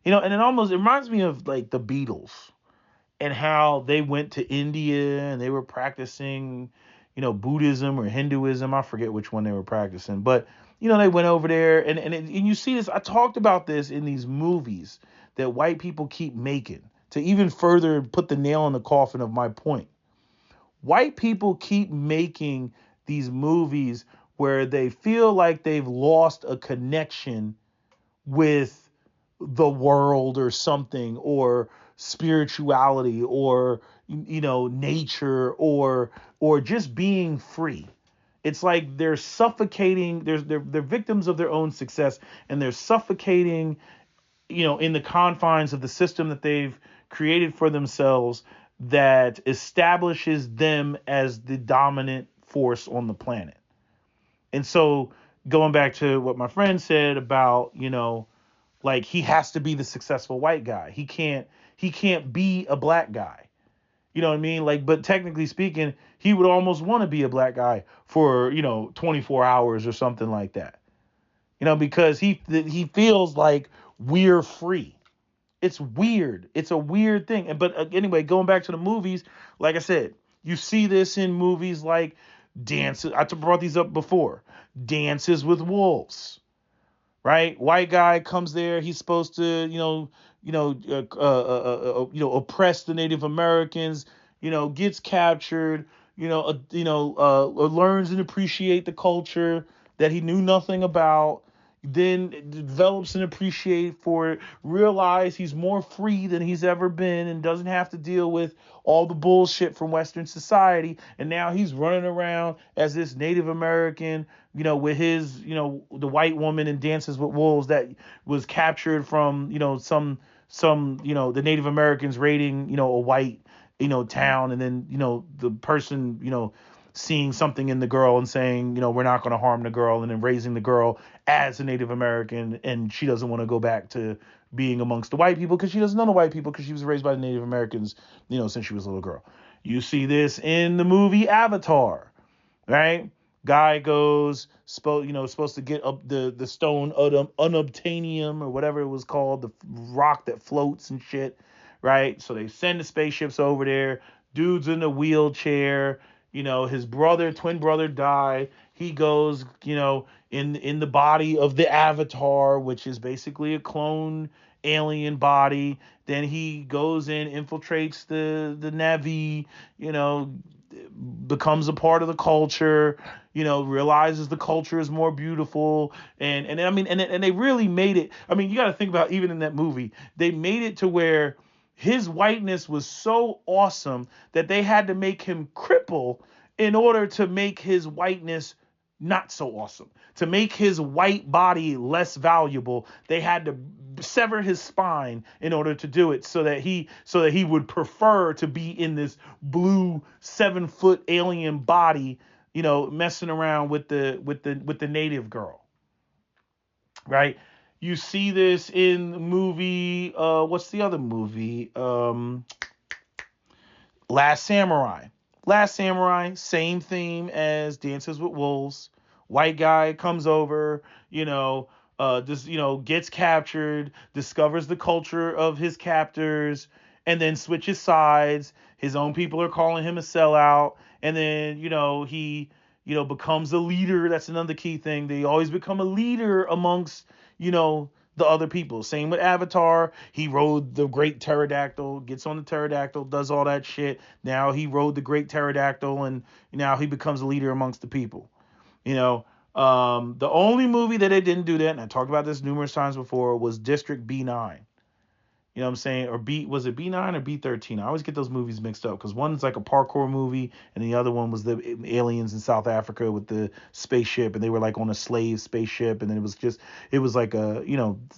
And it reminds me of like the Beatles and how they went to India and they were practicing, Buddhism or Hinduism. I forget which one they were practicing, but they went over there and you see this. I talked about this in these movies that white people keep making to even further put the nail in the coffin of my point. White people keep making these movies where they feel like they've lost a connection with the world or something, or spirituality, or nature, or just being free. It's like they're suffocating. They're victims of their own success, and they're suffocating, in the confines of the system that they've created for themselves that establishes them as the dominant force on the planet. And so, going back to what my friend said about, like, he has to be the successful white guy. He can't be a black guy. You know what I mean? Like, but technically speaking, he would almost want to be a black guy for, 24 hours or something like that. Because he feels like we're free. It's weird. It's a weird thing. But anyway, going back to the movies, like I said, you see this in movies like Dances. I brought these up before. Dances with Wolves. Right? White guy comes there. He's supposed to, oppress the Native Americans. Gets captured. Learns and appreciate the culture that he knew nothing about. Then develops an appreciate for it, realize he's more free than he's ever been and doesn't have to deal with all the bullshit from Western society. And now he's running around as this Native American, with his, the white woman in Dances with Wolves that was captured from, the Native Americans raiding, a white, town. And then, the person, seeing something in the girl and saying, we're not going to harm the girl, and then raising the girl as a Native American, and she doesn't want to go back to being amongst the white people because she doesn't know the white people because she was raised by the Native Americans, since she was a little girl. You see this in the movie Avatar, right? Guy goes, supposed to get up the stone unobtainium or whatever it was called, the rock that floats and shit, right? So they send the spaceships over there. Dude's in a wheelchair. His twin brother died. He goes, in the body of the Avatar, which is basically a clone alien body. Then he goes in, infiltrates the Na'vi, becomes a part of the culture, realizes the culture is more beautiful. And I mean, and they really made it. I mean, you got to think about, even in that movie, they made it to where his whiteness was so awesome that they had to make him cripple in order to make his whiteness not so awesome. To make his white body less valuable, they had to sever his spine in order to do it, so that he would prefer to be in this blue 7-foot alien body, messing around with the native girl. Right? You see this in the movie, what's the other movie? Last Samurai. Last Samurai, same theme as Dances with Wolves. White guy comes over, gets captured, discovers the culture of his captors, and then switches sides. His own people are calling him a sellout, and then, he, becomes a leader. That's another key thing. They always become a leader amongst, the other people. Same with Avatar. He rode the great pterodactyl, gets on the pterodactyl, does all that shit. Now he rode the great pterodactyl, and now he becomes a leader amongst the people. The only movie that they didn't do that, and I talked about this numerous times before, was District B9. You know what I'm saying? Or was it B9 or B13? I always get those movies mixed up, because one's like a parkour movie and the other one was the aliens in South Africa with the spaceship, and they were like on a slave spaceship, and then it was like a,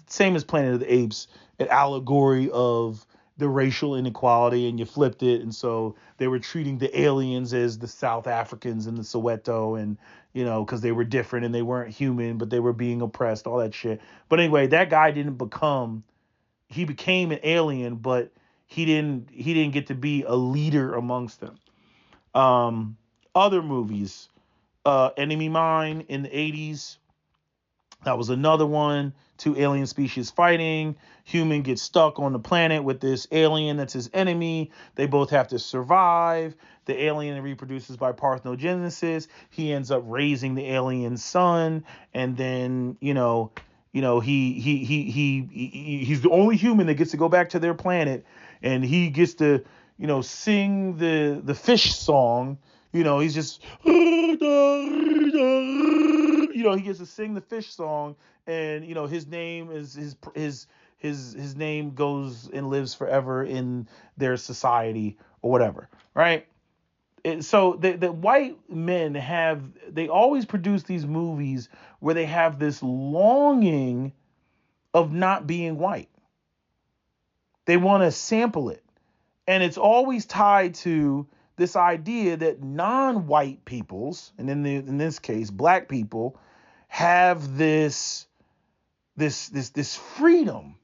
same as Planet of the Apes, an allegory of the racial inequality, and you flipped it, and so they were treating the aliens as the South Africans in the Soweto, and because they were different and they weren't human, but they were being oppressed, all that shit. But anyway, that guy he became an alien, but he didn't get to be a leader amongst them. Other movies, Enemy Mine in the 80s. That was another one. Two alien species fighting. Human gets stuck on the planet with this alien that's his enemy. They both have to survive. The alien reproduces by parthenogenesis. He ends up raising the alien's son, and then he's the only human that gets to go back to their planet, and he gets to sing the fish song. He's just he gets to sing the fish song, and his name is his name goes and lives forever in their society or whatever, right? So the white men they always produce these movies where they have this longing of not being white. They want to sample it. And it's always tied to this idea that non-white peoples, and in this case, black people, have this freedom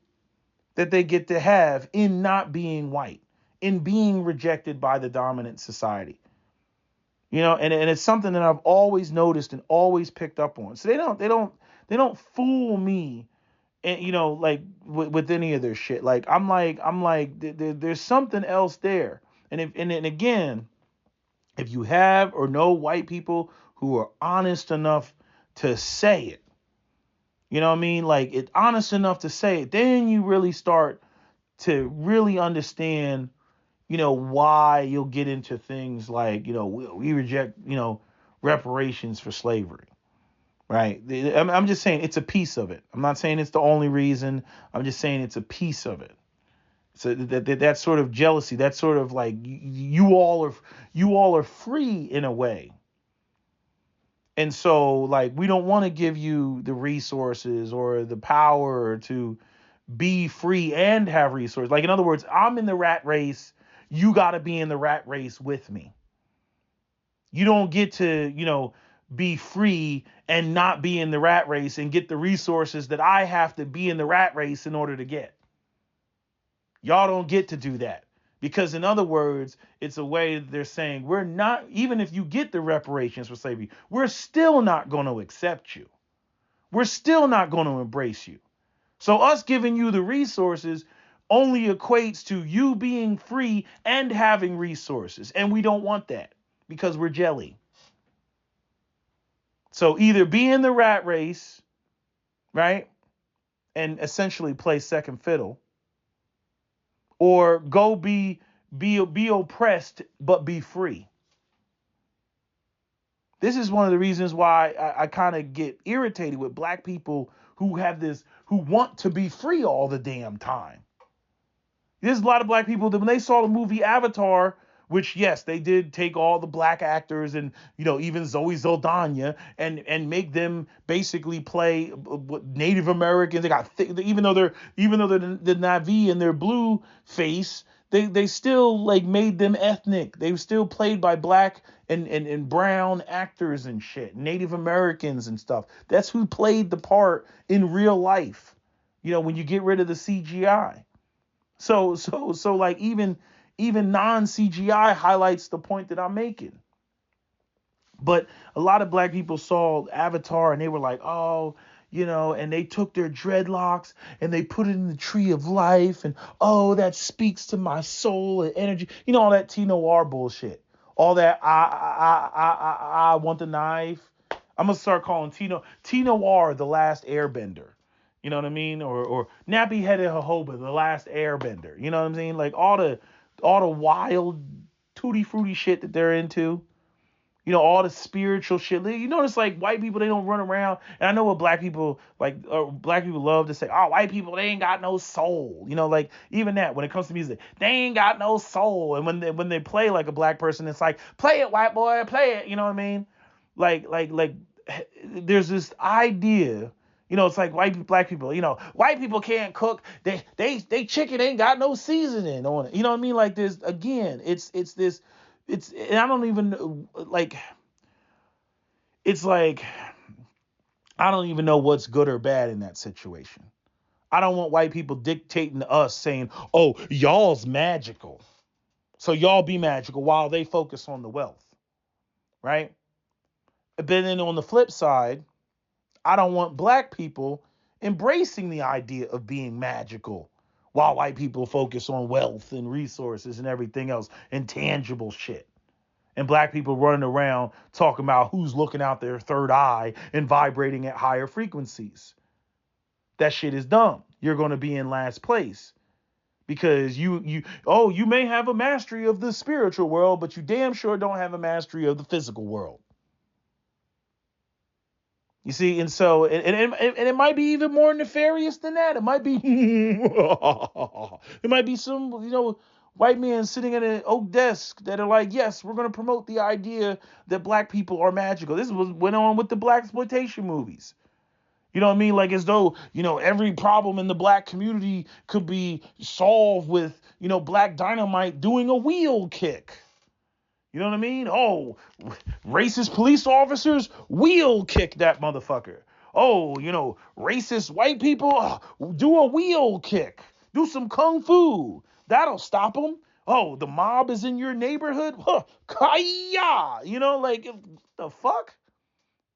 that they get to have in not being white, in being rejected by the dominant society. And it's something that I've always noticed and always picked up on. So they don't fool me, and like with any of their shit. Like I'm like there's something else there. And again, if you have or know white people who are honest enough to say it, you know what I mean? Like, it's honest enough to say it, then you really start to really understand, why you'll get into things like, we reject, reparations for slavery, right? I'm just saying it's a piece of it. I'm not saying it's the only reason. I'm just saying it's a piece of it. So that sort of jealousy, that sort of like you all are free in a way. And so like we don't want to give you the resources or the power to be free and have resources. Like, in other words, I'm in the rat race. You got to be in the rat race with me. You don't get to, be free and not be in the rat race and get the resources that I have to be in the rat race in order to get. Y'all don't get to do that. Because in other words, it's a way they're saying we're not, even if you get the reparations for slavery, we're still not going to accept you. We're still not going to embrace you. So us giving you the resources only equates to you being free and having resources. And we don't want that because we're jelly. So either be in the rat race, right, and essentially play second fiddle, or go be oppressed but be free. This is one of the reasons why I kind of get irritated with black people who want to be free all the damn time. There's a lot of black people that when they saw the movie Avatar, which yes, they did take all the black actors and even Zoe Saldana and make them basically play Native Americans. They got even though they're the Navi and they're blue face, they still like made them ethnic. They were still played by black and brown actors and shit, Native Americans and stuff. That's who played the part in real life. When you get rid of the CGI. So like even non-CGI highlights the point that I'm making. But a lot of black people saw Avatar and they were like, oh, and they took their dreadlocks and they put it in the tree of life, and oh, that speaks to my soul and energy. All that T Noir bullshit. All that I want the knife. I'm gonna start calling T Noir the last airbender. You know what I mean? Or nappy headed jojoba, the last airbender. You know what I'm saying? Like all the wild tutti frutti shit that they're into. All the spiritual shit. You notice like white people, they don't run around. And I know what black people like. Black people love to say, oh, white people, they ain't got no soul. Like even that when it comes to music, they ain't got no soul. And when they play like a black person, it's like, play it, white boy, play it. You know what I mean? Like there's this idea. It's like black people. White people can't cook. They chicken ain't got no seasoning on it. You know what I mean? Like this again. It's this. And I don't even like. It's like I don't even know what's good or bad in that situation. I don't want white people dictating to us saying, "Oh, y'all's magical, so y'all be magical," while they focus on the wealth, right? But then on the flip side, I don't want black people embracing the idea of being magical while white people focus on wealth and resources and everything else and tangible shit. And black people running around talking about who's looking out their third eye and vibrating at higher frequencies. That shit is dumb. You're going to be in last place because you may have a mastery of the spiritual world, but you damn sure don't have a mastery of the physical world. You see, and so and it might be even more nefarious than that. It might be it might be some white men sitting at an oak desk that are like, yes, we're going to promote the idea that black people are magical. This went on with the blaxploitation movies. You know what I mean? Like as though every problem in the black community could be solved with Black Dynamite doing a wheel kick. You know what I mean? Oh, racist police officers wheel kick that motherfucker. Oh, racist white people do a wheel kick. Do some kung fu. That'll stop them. Oh, the mob is in your neighborhood. Huh, kaya. Like the fuck?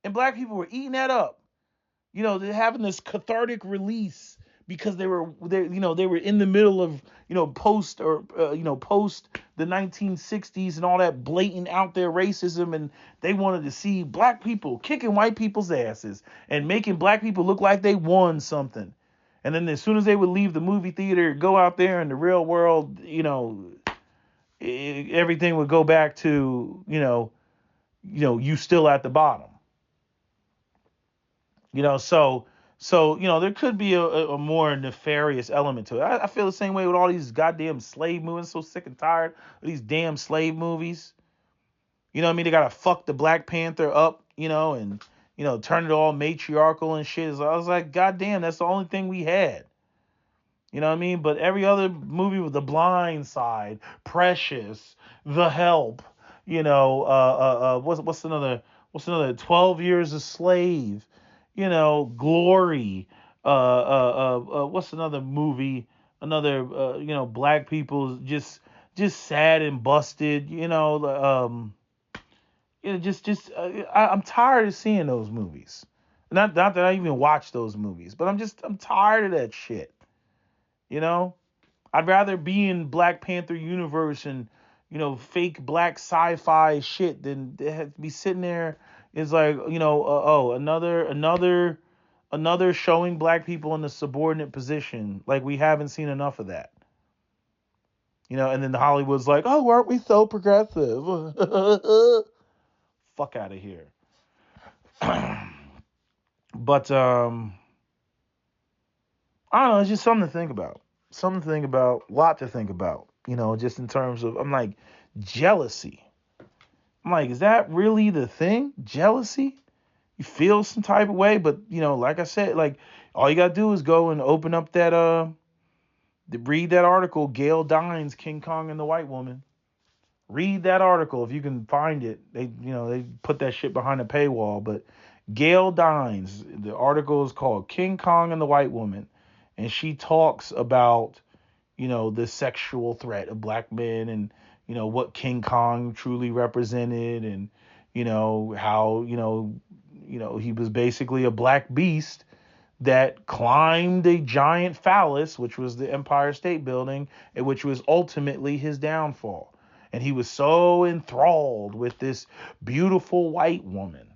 And black people were eating that up. They're having this cathartic release because they were in the middle of post the 1960s and all that blatant out there racism, and they wanted to see black people kicking white people's asses and making black people look like they won something. And then as soon as they would leave the movie theater, go out there in the real world, everything would go back to you still at the bottom. So there could be a more nefarious element to it. I feel the same way with all these goddamn slave movies. I'm so sick and tired of these damn slave movies. You know what I mean? They gotta fuck the Black Panther up, and turn it all matriarchal and shit. I was like, goddamn, that's the only thing we had. You know what I mean? But every other movie with The Blind Side, Precious, The Help, what's another 12 Years a Slave, Glory, what's another movie, another black people just sad and busted, I'm tired of seeing those movies. Not that I even watch those movies, but I'm tired of that shit. I'd rather be in Black Panther universe and fake black sci-fi shit than be sitting there. It's like another showing black people in a subordinate position. Like we haven't seen enough of that. And then Hollywood's like, oh, aren't we so progressive? Fuck out of here. But I don't know, it's just something to think about. Something to think about, lot to think about, just in terms of I'm like jealousy. I'm like, is that really the thing? Jealousy? You feel some type of way, but like I said, like all you gotta do is go and open up that read that article, Gail Dines, King Kong and the White Woman. Read that article if you can find it. They put that shit behind a paywall, but Gail Dines, the article is called King Kong and the White Woman, and she talks about the sexual threat of black men and what King Kong truly represented, and how he was basically a black beast that climbed a giant phallus, which was the Empire State Building, and which was ultimately his downfall. And he was so enthralled with this beautiful white woman,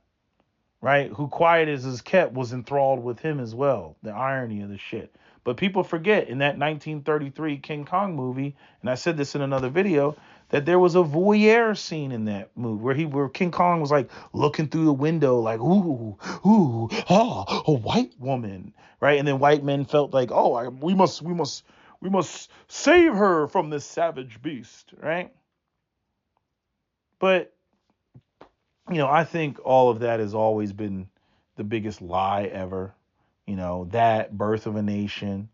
right? Who, quiet as is kept, was enthralled with him as well. The irony of the shit. But people forget in that 1933 King Kong movie, and I said this in another video, that there was a voyeur scene in that movie where King Kong was like looking through the window like, ooh, a white woman, right? And then white men felt like, oh, we must save her from this savage beast, right? But I think all of that has always been the biggest lie ever. That Birth of a Nation.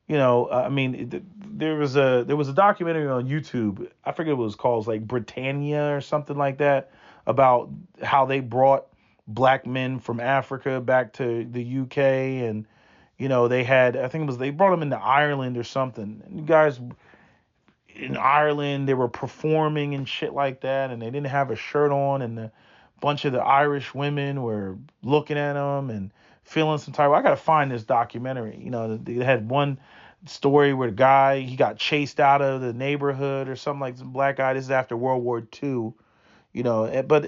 I mean, there was a documentary on YouTube. I forget what it was called. It was like Britannia or something like that, about how they brought black men from Africa back to the UK, and they had, I think it was, they brought them into Ireland or something. And you guys in Ireland, they were performing and shit like that, and they didn't have a shirt on, and a bunch of the Irish women were looking at them and feeling some type. I gotta find this documentary. They had one story where the guy, he got chased out of the neighborhood or something, like some black guy. This is after World War II. But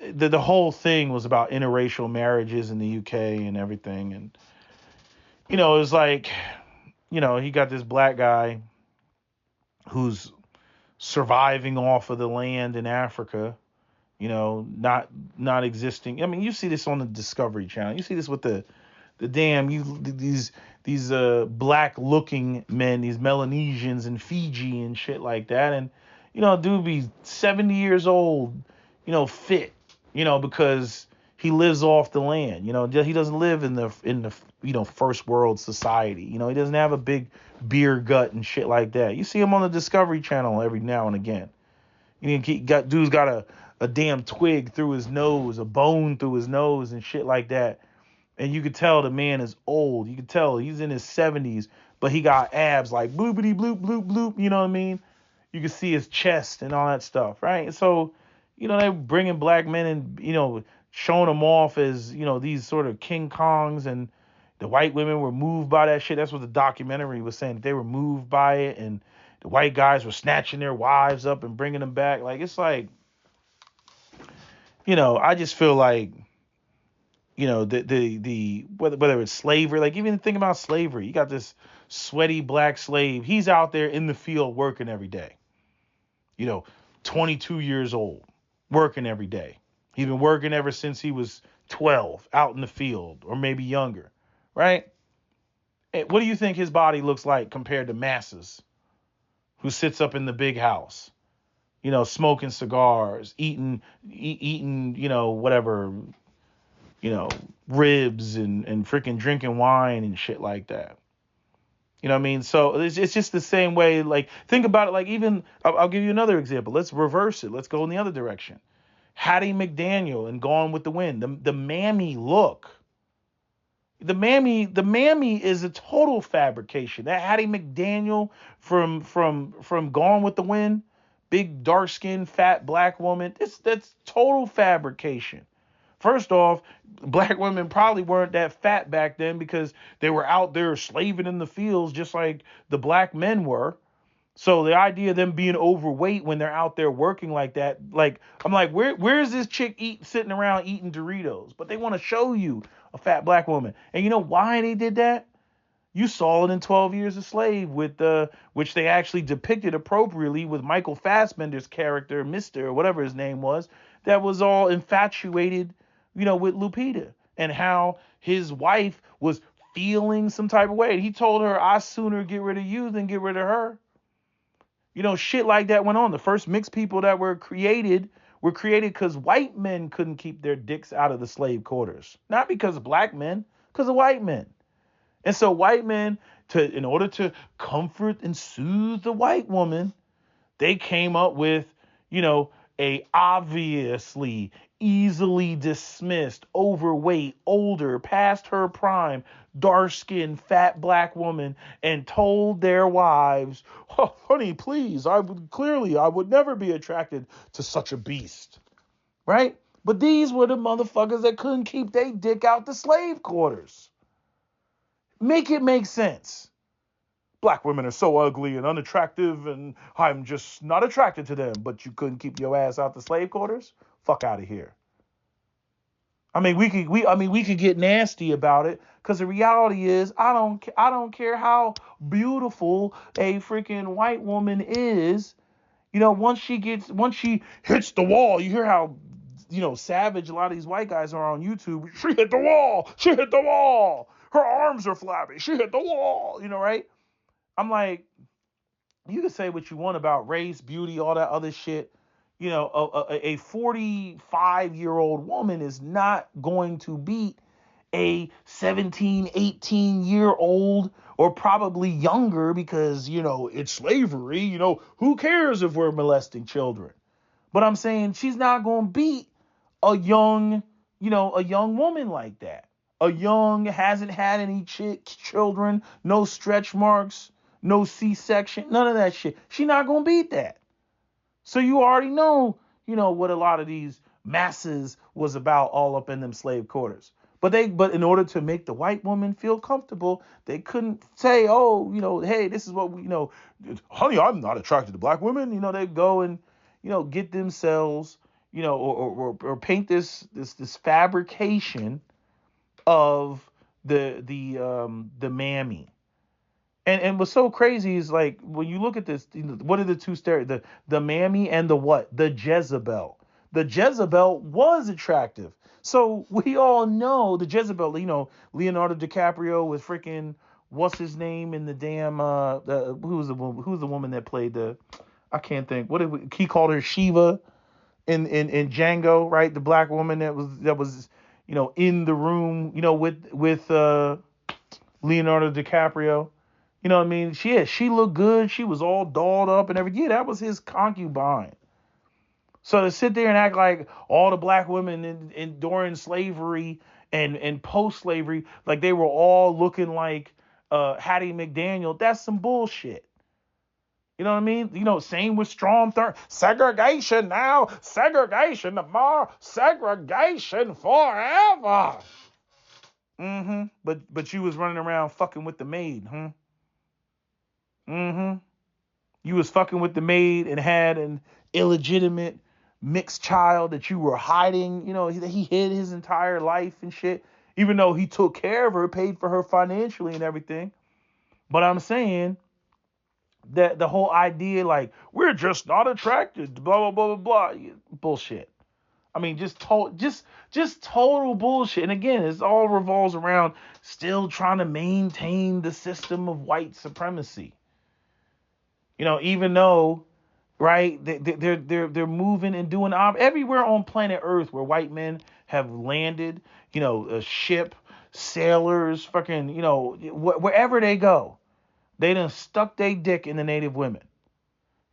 the whole thing was about interracial marriages in the UK and everything, and it was like, he got this black guy who's surviving off of the land in Africa, not existing. I mean, you see this on the Discovery Channel. You see this with the damn these black looking men, these Melanesians in Fiji and shit like that, and dude be 70 years old, fit, because he lives off the land. He doesn't live in the first world society. He doesn't have a big beer gut and shit like that. You see him on the Discovery Channel every now and again. Dude's got a damn twig through his nose, a bone through his nose and shit like that. And you could tell the man is old. You could tell he's in his 70s, but he got abs like bloopity bloop bloop bloop. You know what I mean? You can see his chest and all that stuff, right? So, they're bringing black men and, showing them off as, these sort of King Kongs, and the white women were moved by that shit. That's what the documentary was saying. They were moved by it, and the white guys were snatching their wives up and bringing them back. Like, it's like, I just feel like, the whether it's slavery, like even think about slavery. You got this sweaty black slave. He's out there in the field working every day. 22 years old, working every day. He's been working ever since he was 12, out in the field, or maybe younger, right? Hey, what do you think his body looks like compared to masses who sits up in the big house, smoking cigars, eating, whatever, ribs and freaking drinking wine and shit like that. You know what I mean? So it's just the same way. Like, think about it. Like, even I'll give you another example. Let's reverse it. Let's go in the other direction. Hattie McDaniel and Gone with the Wind. The mammy look. The mammy is a total fabrication. That Hattie McDaniel from Gone with the Wind, big dark skinned fat black woman. That's total fabrication. First off, black women probably weren't that fat back then because they were out there slaving in the fields just like the black men were. So the idea of them being overweight when they're out there working like that, like, I'm like, where's this chick sitting around eating Doritos? But they want to show you a fat black woman. And you know why they did that? You saw it in 12 Years a Slave with which they actually depicted appropriately with Michael Fassbender's character, Mr. or whatever his name was, that was all infatuated, with Lupita, and how his wife was feeling some type of way. He told her, I sooner get rid of you than get rid of her. Shit like that went on. The first mixed people that were created because white men couldn't keep their dicks out of the slave quarters. Not because of black men, because of white men. And so white men, in order to comfort and soothe the white woman, they came up with, a obviously easily dismissed, overweight, older, past her prime, dark-skinned, fat black woman, and told their wives, oh, honey, please, I would never be attracted to such a beast. Right? But these were the motherfuckers that couldn't keep their dick out the slave quarters. Make it make sense. Black women are so ugly and unattractive, and I'm just not attracted to them. But you couldn't keep your ass out the slave quarters? Fuck out of here. I mean, we could get nasty about it, because the reality is, I don't care how beautiful a freaking white woman is. Once she hits the wall, you hear how savage a lot of these white guys are on YouTube. She hit the wall. She hit the wall. Her arms are flabby. She hit the wall. Right? I'm like, you can say what you want about race, beauty, all that other shit. A 45-year-old woman is not going to beat a 17, 18-year-old, or probably younger, because, it's slavery. Who cares if we're molesting children? But I'm saying she's not going to beat a young woman like that. Hasn't had any children, no stretch marks, no C-section, none of that shit. She's not going to beat that. So you already know, what a lot of these masses was about all up in them slave quarters. But in order to make the white woman feel comfortable, they couldn't say, oh, hey, this is what we, honey, I'm not attracted to black women. They go and, get themselves, or paint this fabrication of the mammy. And what's so crazy is, like, when you look at this, what are the two the mammy and the what? The Jezebel. The Jezebel was attractive. So we all know the Jezebel, Leonardo DiCaprio with freaking, what's his name in the damn, who's the woman that played I can't think. He called her Shiva in Django, right? The black woman that was in the room, with Leonardo DiCaprio. You know what I mean? She looked good. She was all dolled up and everything. Yeah, that was his concubine. So to sit there and act like all the black women during slavery and post-slavery, like they were all looking like Hattie McDaniel, that's some bullshit. You know what I mean? Same with Strom Thurmond. Segregation now, segregation tomorrow, segregation forever. But you was running around fucking with the maid, huh? You was fucking with the maid and had an illegitimate mixed child that you were hiding. He hid his entire life and shit, even though he took care of her, paid for her financially and everything. But I'm saying that the whole idea, like, we're just not attracted, blah, blah, blah, blah, blah, bullshit. I mean, just total bullshit. And again, it all revolves around still trying to maintain the system of white supremacy. Even though, right, they're moving and doing everywhere on planet Earth where white men have landed, a ship, sailors, fucking, wherever they go, they done stuck their dick in the native women.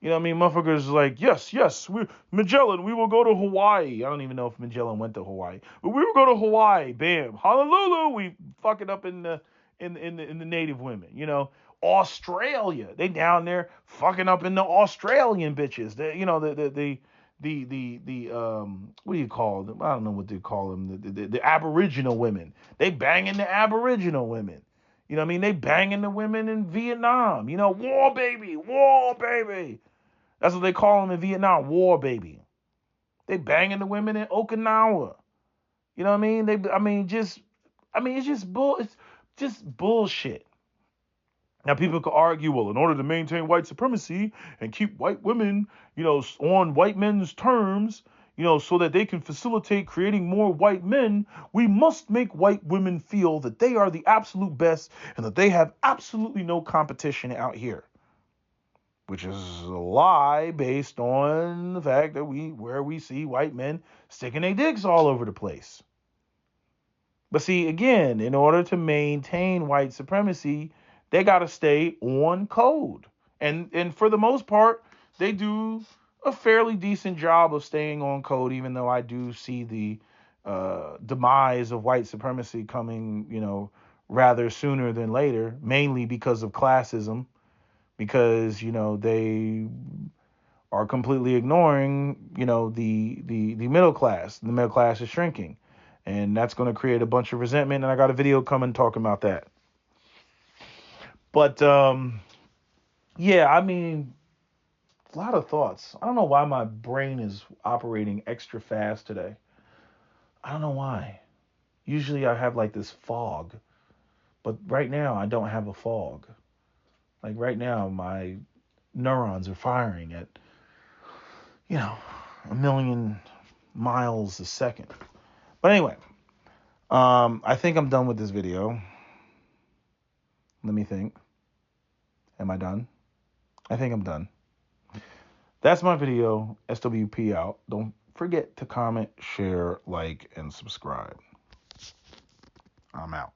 You know what I mean? Motherfuckers like, yes, Magellan, we will go to Hawaii. I don't even know if Magellan went to Hawaii, but we will go to Hawaii. Bam, Honolulu, we fuck it up in the native women. Australia, they down there fucking up in the Australian bitches. The what do you call them? I don't know what they call them. The Aboriginal women. They banging the Aboriginal women. You know what I mean? They banging the women in Vietnam. War baby, war baby. That's what they call them in Vietnam, war baby. They banging the women in Okinawa. You know what I mean? It's just bullshit. Now, people could argue, well, in order to maintain white supremacy and keep white women, on white men's terms, so that they can facilitate creating more white men, we must make white women feel that they are the absolute best and that they have absolutely no competition out here, which is a lie based on the fact that where we see white men sticking their dicks all over the place. But see, again, in order to maintain white supremacy, they got to stay on code. And for the most part, they do a fairly decent job of staying on code, even though I do see the demise of white supremacy coming, rather sooner than later, mainly because of classism, because, they are completely ignoring, the middle class. The middle class is shrinking. And that's going to create a bunch of resentment. And I got a video coming talking about that. But yeah, I mean, a lot of thoughts. I don't know why my brain is operating extra fast today. I don't know why. Usually I have like this fog, but right now I don't have a fog. Like right now, my neurons are firing at, a million miles a second. But anyway, I think I'm done with this video. Let me think. Am I done? I think I'm done. That's my video. SWP out. Don't forget to comment, share, like, and subscribe. I'm out.